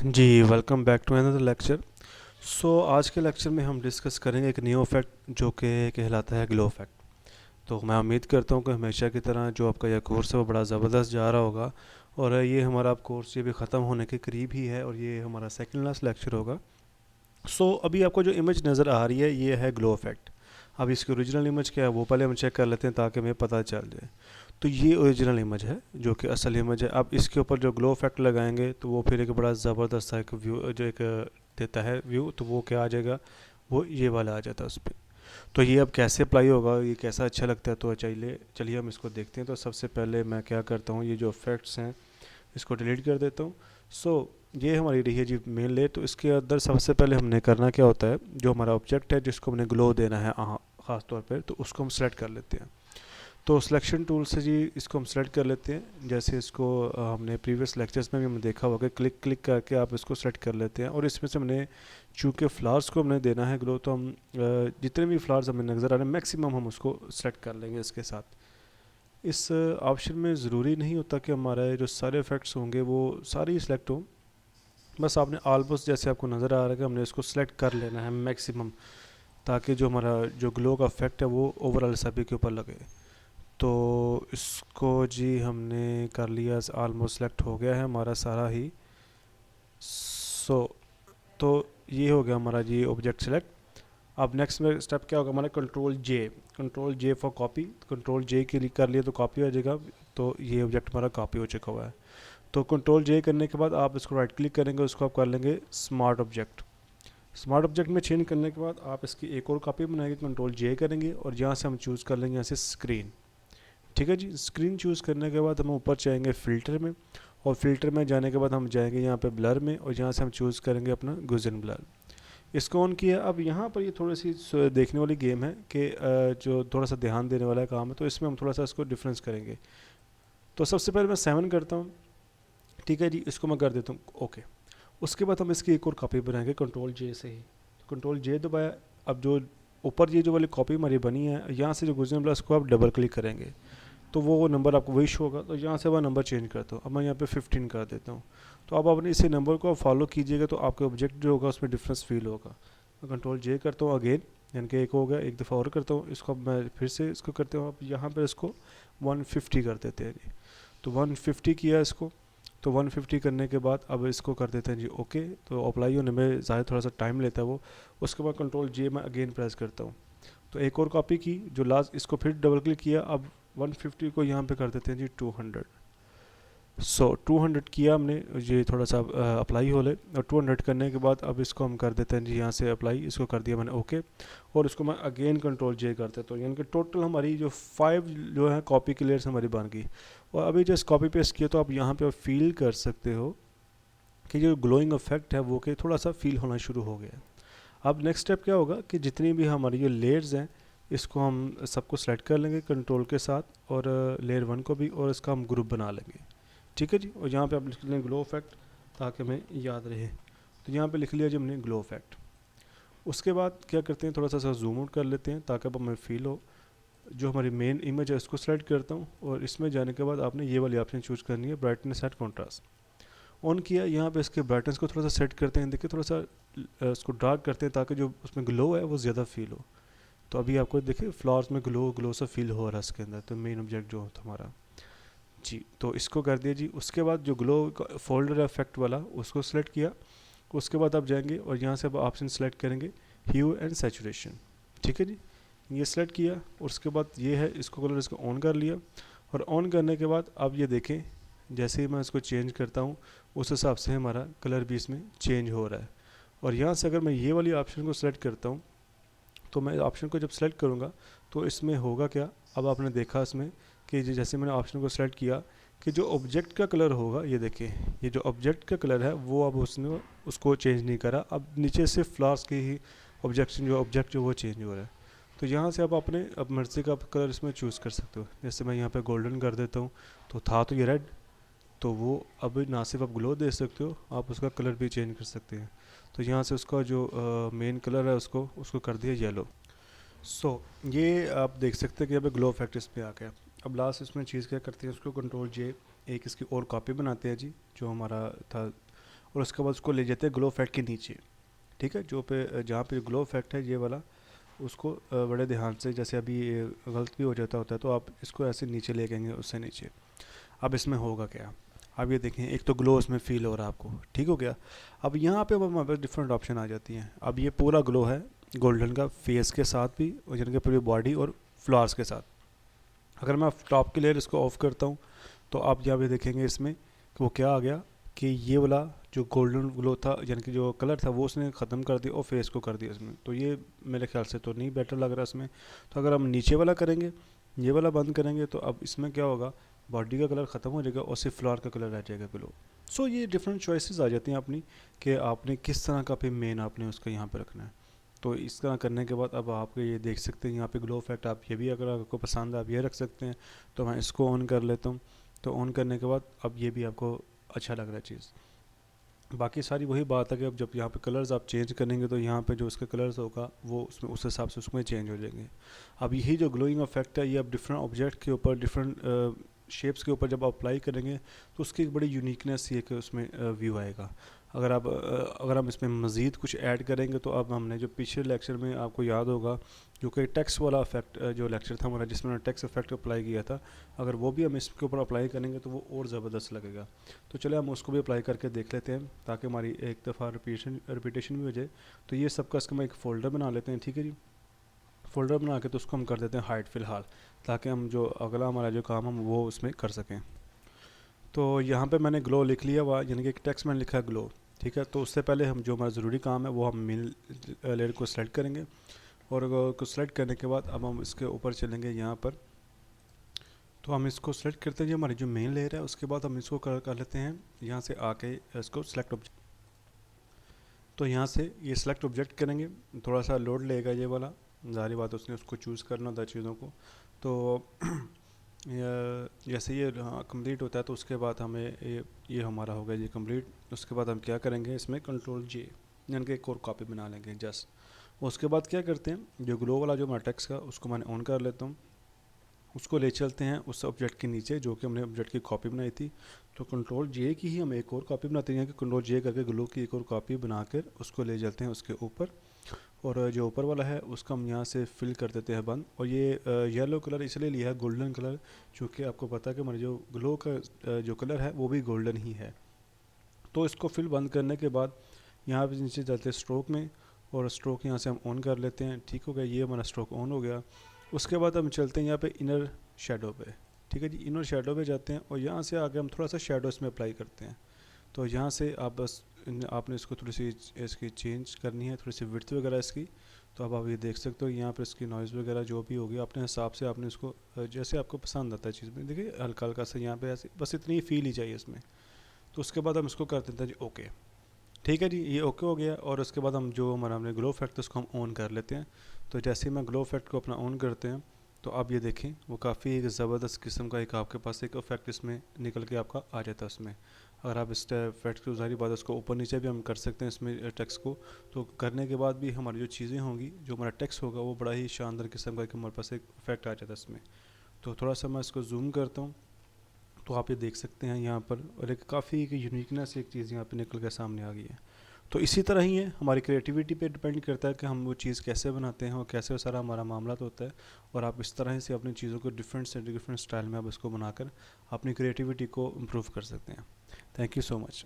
Ji, welcome back to another lecture. आज के lecture में हम डिस्कस करेंगे एक न्यू इफेक्ट जो कि कहलाता है ग्लो इफेक्ट। तो मैं उम्मीद करता हूँ कि हमेशा की तरह जो आपका यह कोर्स है वो बड़ा ज़बरदस्त जा रहा होगा। और ये हमारा कोर्स ये भी ख़त्म होने के करीब ही है और ये हमारा सेकंड लास्ट लेक्चर होगा। अभी आपको जो इमेज नज़र आ रही है ये है ग्लो इफेक्ट। अब इसकी ओरिजिनल इमेज क्या है वो पहले हम चेक कर लेते हैं ताकि हमें पता चल जाए। तो ये ओरिजिनल इमेज है जो कि असल इमेज है। अब इसके ऊपर जो ग्लो इफेक्ट लगाएंगे तो वो फिर एक बड़ा ज़बरदस्त सा एक व्यू जो एक देता है व्यू, तो वो क्या आ जाएगा, वो ये वाला आ जाता है उस पर। तो ये अब कैसे अप्लाई होगा, ये कैसा अच्छा लगता है, तो चलिए चलिए हम इसको देखते हैं। तो सबसे पहले मैं क्या करता हूँ, ये जो इफेक्ट्स हैं इसको डिलीट कर देता हूँ। ये हमारी रही है जी मेन लेयर। तो इसके अंदर सबसे पहले हमने करना क्या होता है, जो हमारा ऑब्जेक्ट है जिसको हमने ग्लो देना है ख़ास तौर पर, तो उसको हम सेलेक्ट कर लेते हैं। तो सिलेक्शन टूल से जी इसको हम सेलेक्ट कर लेते हैं। जैसे इसको हमने प्रीवियस लेक्चर्स में भी हमने देखा होगा, क्लिक क्लिक करके आप इसको सेलेक्ट कर लेते हैं। और इसमें से हमने चूँकि फ्लावर्स को हमने देना है ग्लो, तो हम जितने भी फ्लावर्स हमें नज़र आ रहे हैं मैक्सिमम हम उसको सेलेक्ट कर लेंगे इसके साथ। इस ऑप्शन में ज़रूरी नहीं होता कि हमारा जो सारे इफ़ेक्ट्स होंगे वो सारे ही सिलेक्ट हों। बस आपने ऑलमोस्ट जैसे आपको नज़र आ रहा है कि हमने इसको सेलेक्ट कर लेना है मैक्सिमम, ताकि जो हमारा जो ग्लो का इफेक्ट है वो ओवरऑल सभी के ऊपर लगे। तो इसको जी हमने कर लिया, ऑलमोस्ट सेलेक्ट हो गया है हमारा सारा ही। सो तो ये हो गया हमारा जी ऑब्जेक्ट सेलेक्ट। अब नेक्स्ट में स्टेप क्या होगा हमारा, control J for copy. Control J के लिए कर लिया तो कॉपी हो जाएगा। तो ये ऑब्जेक्ट हमारा कॉपी हो चुका हुआ है। तो कंट्रोल जे करने के बाद आप इसको राइट क्लिक करेंगे, उसको आप कर लेंगे स्मार्ट ऑब्जेक्ट। स्मार्ट ऑब्जेक्ट में चेंज करने के बाद आप इसकी एक और कॉपी बनाएंगे, कंट्रोल जे करेंगे और यहाँ से हम चूज़ कर लेंगे यहाँ से स्क्रीन। ठीक है जी, स्क्रीन चूज़ करने के बाद हम ऊपर जाएंगे फ़िल्टर में, और फिल्टर में जाने के बाद हम जाएंगे यहाँ पे ब्लर में, और यहाँ से हम चूज़ करेंगे अपना गुजन ब्लर। इसको ऑन किया। अब यहाँ पर ये थोड़ी सी देखने वाली गेम है कि जो थोड़ा सा ध्यान देने वाला काम है, तो इसमें हम थोड़ा सा इसको डिफरेंस करेंगे। तो सबसे पहले मैं 7 करता हूँ। ठीक है जी, इसको मैं कर देता हूँ ओके। उसके बाद हम इसकी एक और कॉपी बनाएंगे कंट्रोल जे से ही। कंट्रोल जे दबाया। अब जो ऊपर ये जो वाली कॉपी हमारी बनी है, यहाँ से जो गुजन ब्लर इसको आप डबल क्लिक करेंगे तो वो नंबर आपको वही शो होगा। तो यहाँ से वह नंबर चेंज करता हूँ। अब मैं यहाँ पे 15 कर देता हूँ। तो अब अपने इसी नंबर को फॉलो कीजिएगा तो आपके ऑब्जेक्ट जो होगा उसमें डिफरेंस फील होगा। मैं कंट्रोल जे करता हूँ अगेन, यानी कि एक हो गया, एक दफ़ा और करता हूँ इसको। अब मैं फिर से इसको करता हूँ। अब यहाँ पर इसको 150 कर देते हैं जी। तो 150 किया इसको। तो 150 करने के बाद अब इसको कर देते हैं जी ओके। तो अप्लाई होने में ज़्यादा थोड़ा सा टाइम लेता है वो। उसके बाद कंट्रोल जे मैं अगेन प्रेस करता हूँ। तो एक और कॉपी की, जो लास्ट इसको फिर डबल क्लिक किया। अब 150 को यहाँ पे कर देते हैं जी 200। 200 किया हमने, ये थोड़ा सा अप्लाई हो ले। और 200 करने के बाद अब इसको हम कर देते हैं जी यहाँ से अप्लाई, इसको कर दिया मैंने ओके। और इसको मैं अगेन कंट्रोल जे करते हैं। तो यानी कि टोटल हमारी जो 5 जो है कॉपी की लेयर्स हमारी बन गई। और अभी जस्ट कॉपी पेस्ट किया तो आप यहाँ पे फील कर सकते हो कि जो ग्लोइंग इफेक्ट है वो कि थोड़ा सा फील होना शुरू हो गया। अब नेक्स्ट स्टेप क्या होगा कि जितनी भी हमारी जो लेयर्स हैं इसको हम सबको सेलेक्ट कर लेंगे कंट्रोल के साथ, और लेयर 1 को भी, और इसका हम ग्रुप बना लेंगे। ठीक है जी। और यहाँ पे आप लिख लेंगे ग्लो इफेक्ट ताकि हमें याद रहे। तो यहाँ पे लिख लिया जी हमने ग्लो इफेक्ट। उसके बाद क्या करते हैं, थोड़ा सा जूम आउट कर लेते हैं ताकि अब हमें फील हो। जो हमारी मेन इमेज है उसको सेलेक्ट करता हूँ, और इसमें जाने के बाद आपने ये वाली ऑप्शन चूज़ करनी है, ब्राइटनेस एंड कॉन्ट्रास्ट। ऑन किया। यहाँ पे इसके ब्राइटनेस को थोड़ा सा सेट करते हैं, देखिए थोड़ा सा इसको डार्क करते हैं ताकि जो उसमें ग्लो है वो ज़्यादा फील हो। तो अभी आपको देखिए फ्लावर्स में ग्लो ग्लो सा फील हो रहा है इसके अंदर। तो मेन ऑब्जेक्ट जो था हमारा जी, तो इसको कर दिया जी। उसके बाद जो ग्लो फोल्डर है इफेक्ट वाला उसको सेलेक्ट किया। उसके बाद आप जाएंगे और यहाँ से आप ऑप्शन सेलेक्ट करेंगे ह्यू एंड सैचुरेशन। ठीक है जी, ये सेलेक्ट किया। और उसके बाद ये है, इसको कलर इसको ऑन कर लिया। और ऑन करने के बाद अब ये देखें, जैसे ही मैं इसको चेंज करता हूँ उस हिसाब से हमारा कलर भी इसमें चेंज हो रहा है। और यहाँ से अगर मैं ये वाली ऑप्शन को सेलेक्ट करता हूँ, तो मैं ऑप्शन को जब सेलेक्ट करूँगा तो इसमें होगा क्या, अब आपने देखा इसमें कि जैसे मैंने ऑप्शन को सेलेक्ट किया कि जो ऑब्जेक्ट का कलर होगा, ये देखिए ये जो ऑब्जेक्ट का कलर है वो अब उसने उसको चेंज नहीं करा। अब नीचे से फ्लावर्स की ही ऑब्जेक्ट जो वो चेंज हो रहा है। तो यहाँ से आप अपने अब मर्ज़ी का कलर इसमें चूज़ कर सकते हो। जैसे मैं यहाँ पे गोल्डन कर देता हूँ। तो था तो ये रेड, तो वो अब ना सिर्फ आप ग्लो दे सकते हो, आप उसका कलर भी चेंज कर सकते हैं। तो यहाँ से उसका जो मेन कलर है उसको उसको कर दिया येलो। ये आप देख सकते हैं कि यहाँ पे ग्लो इफेक्ट इस पर आ गया। अब लास्ट इसमें चीज़ क्या करते हैं, उसको कंट्रोल जे एक इसकी और कॉपी बनाते हैं जी, जो हमारा था और उसके बाद उसको ले जाते हैं ग्लो इफेक्ट के नीचे, ठीक है, जो पे जहाँ पे ग्लो इफेक्ट है ये वाला, उसको बड़े ध्यान से, जैसे अभी ये गलत भी हो जाता होता है तो आप इसको ऐसे नीचे ले जाएंगे, उससे नीचे। अब इसमें होगा क्या, अब ये देखें, एक तो ग्लो उसमें फील हो रहा है आपको, ठीक हो गया। अब यहाँ पे हमारे पास डिफरेंट ऑप्शन आ जाती हैं। अब ये पूरा ग्लो है गोल्डन का, फेस के साथ भी और जिनके पूरी बॉडी और फ्लावर्स के साथ। अगर मैं टॉप की लेयर इसको ऑफ करता हूँ तो आप यहाँ पे देखेंगे इसमें कि वो क्या आ गया, कि ये वाला जो गोल्डन ग्लो था, यानी कि जो कलर था वो उसने ख़त्म कर दिया और फेस को कर दिया इसमें। तो ये मेरे ख्याल से तो नहीं बेटर लग रहा इसमें। तो अगर हम नीचे वाला करेंगे, ये वाला बंद करेंगे, तो अब इसमें क्या होगा, बॉडी का कलर ख़त्म हो जाएगा और सिर्फ फ्लावर का कलर रह जाएगा ग्लो। सो ये डिफरेंट चॉइसेस आ जाती हैं अपनी, कि आपने किस तरह का पे मेन आपने उसका यहाँ पे रखना है। तो इस तरह करने के बाद अब आप ये देख सकते हैं यहाँ पे ग्लो इफेक्ट, आप ये भी अगर आपको पसंद है आप ये रख सकते हैं। तो मैं इसको ऑन कर लेता हूँ। तो ऑन करने के बाद अब ये भी आपको अच्छा लग रहा है चीज़। बाकी सारी वही बात है कि अब जब यहाँ पे कलर्स आप चेंज करेंगे तो यहाँ पे जो उसके कलर्स होगा वो उसमें उस हिसाब से उसमें चेंज हो जाएंगे। अब यही जो ग्लोइंग इफेक्ट है ये अब डिफरेंट ऑब्जेक्ट के ऊपर, डिफरेंट शेप्स के ऊपर जब अप्लाई करेंगे तो उसकी एक बड़ी यूनिकनेस ये कि उसमें व्यू आएगा। अगर हम इसमें मज़ीद कुछ ऐड करेंगे तो अब हमने जो पिछले लेक्चर में आपको याद होगा जो कि टेक्स्ट वाला इफेक्ट जो लेक्चर था हमारा जिसमें टेक्स्ट इफेक्ट अप्लाई किया था, अगर वो भी हम इसके ऊपर अप्लाई करेंगे तो वो और ज़बरदस्त लगेगा। तो चले हम उसको भी अप्लाई करके देख लेते हैं ताकि हमारी एक दफ़ा रिपीटेशन भी हो जाए। तो ये सबका इसका मैं एक फ़ोल्डर बना लेते हैं, ठीक है जी। फ़ोल्डर बना के तो उसको हम कर देते हैं हाइड फ़िलहाल, ताकि हम जो अगला हमारा जो काम हम वो उसमें कर सकें। तो यहाँ पे मैंने ग्लो लिख लिया हुआ, यानी कि एक टेक्स्ट मैंने लिखा है ग्लो, ठीक है। तो उससे पहले हम जो हमारा ज़रूरी काम है वो हम मेन लेयर को सेलेक्ट करेंगे, और को सेलेक्ट करने के बाद अब हम इसके ऊपर चलेंगे यहाँ पर। तो हम इसको सेलेक्ट करते हैं जी हमारी जो मेन लेयर है, उसके बाद हम इसको कर लेते हैं यहाँ से आके इसको सेलेक्ट ऑब्जेक्ट। तो यहाँ से ये सेलेक्ट ऑब्जेक्ट करेंगे, थोड़ा सा लोड लेगा ये वाला, ज़ाहिर बात उसने उसको चूज़ करना था चीज़ों को। तो जैसे ये कंप्लीट होता है तो उसके बाद हमें ये हमारा हो गया ये कंप्लीट। उसके बाद हम क्या करेंगे, इसमें कंट्रोल जे यानी कि एक और कॉपी बना लेंगे जस्ट। उसके बाद क्या करते हैं, जो ग्लो वाला जो हमारा टेक्स्ट का उसको मैंने ऑन कर लेता हूँ, उसको ले चलते हैं उस ऑब्जेक्ट के नीचे जो कि हमने ऑब्जेक्ट की कॉपी बनाई थी। तो कंट्रोल जे की ही हम एक और कॉपी बनाते हैं, कि कंट्रोल जे करके ग्लो की एक और कॉपी बनाकर उसको ले चलते हैं उसके ऊपर, और जो ऊपर वाला है उसका हम यहाँ से फिल कर देते हैं बंद। और ये येलो कलर इसलिए लिया है, गोल्डन कलर, चूँकि आपको पता है कि हमारे जो ग्लो का जो कलर है वो भी गोल्डन ही है। तो इसको फिल बंद करने के बाद यहाँ पे नीचे जाते हैं स्ट्रोक में, और स्ट्रोक यहाँ से हम ऑन कर लेते हैं, ठीक हो गया, ये हमारा स्ट्रोक ऑन हो गया। उसके बाद हम चलते हैं यहाँ पे इनर शेडो पे, ठीक है जी। इनर शेडो पे जाते हैं और यहाँ से आगे हम थोड़ा सा शेडो इसमें अप्लाई करते हैं। तो यहाँ से आप बस आपने इसको थोड़ी सी इसकी चेंज करनी है, थोड़ी सी विड्थ वगैरह इसकी। तो अब आप ये देख सकते हो यहाँ पर इसकी नॉइज़ वगैरह जो भी होगी अपने हिसाब से आपने इसको जैसे आपको पसंद आता है चीज़ में, देखिए हल्का हल्का सा यहाँ पे ऐसे बस इतनी फील ही चाहिए इसमें। तो उसके बाद हम इसको कर देते हैं जी ओके, ठीक है जी, ये ओके हो गया। और उसके बाद हम जो हमारा हमने ग्लो इफेक्ट उसको हम ऑन कर लेते हैं। तो जैसे ही मैं ग्लो इफेक्ट को अपना ऑन करते हैं तो आप ये देखें वो काफ़ी एक ज़बरदस्त किस्म का एक आपके पास एक इफेक्ट इसमें निकल के आपका आ जाता है उसमें। अगर आप इस इफेक्ट को ज़ाहिर बात है उसको ऊपर नीचे भी हम कर सकते हैं इसमें टेक्स्ट को। तो करने के बाद भी हमारी जो चीज़ें होंगी, जो हमारा टेक्स्ट होगा वो बड़ा ही शानदार किस्म का एक हमारे पास एक इफेक्ट आ जाता है इसमें। तो थोड़ा सा मैं इसको जूम करता हूँ तो आप ये देख सकते हैं यहाँ पर, और एक काफ़ी एक यूनिकनेस एक चीज़ यहाँ पे निकल कर सामने आ गई है। तो इसी तरह ही है, हमारी क्रिएटिविटी पे डिपेंड करता है कि हम वो चीज़ कैसे बनाते हैं और कैसे सारा हमारा मामला तो होता है। और आप इस तरह से अपनी चीज़ों को डिफरेंट से डिफरेंट स्टाइल में आप इसको बनाकर अपनी क्रिएटिविटी को इम्प्रूव कर सकते हैं। Thank you so much.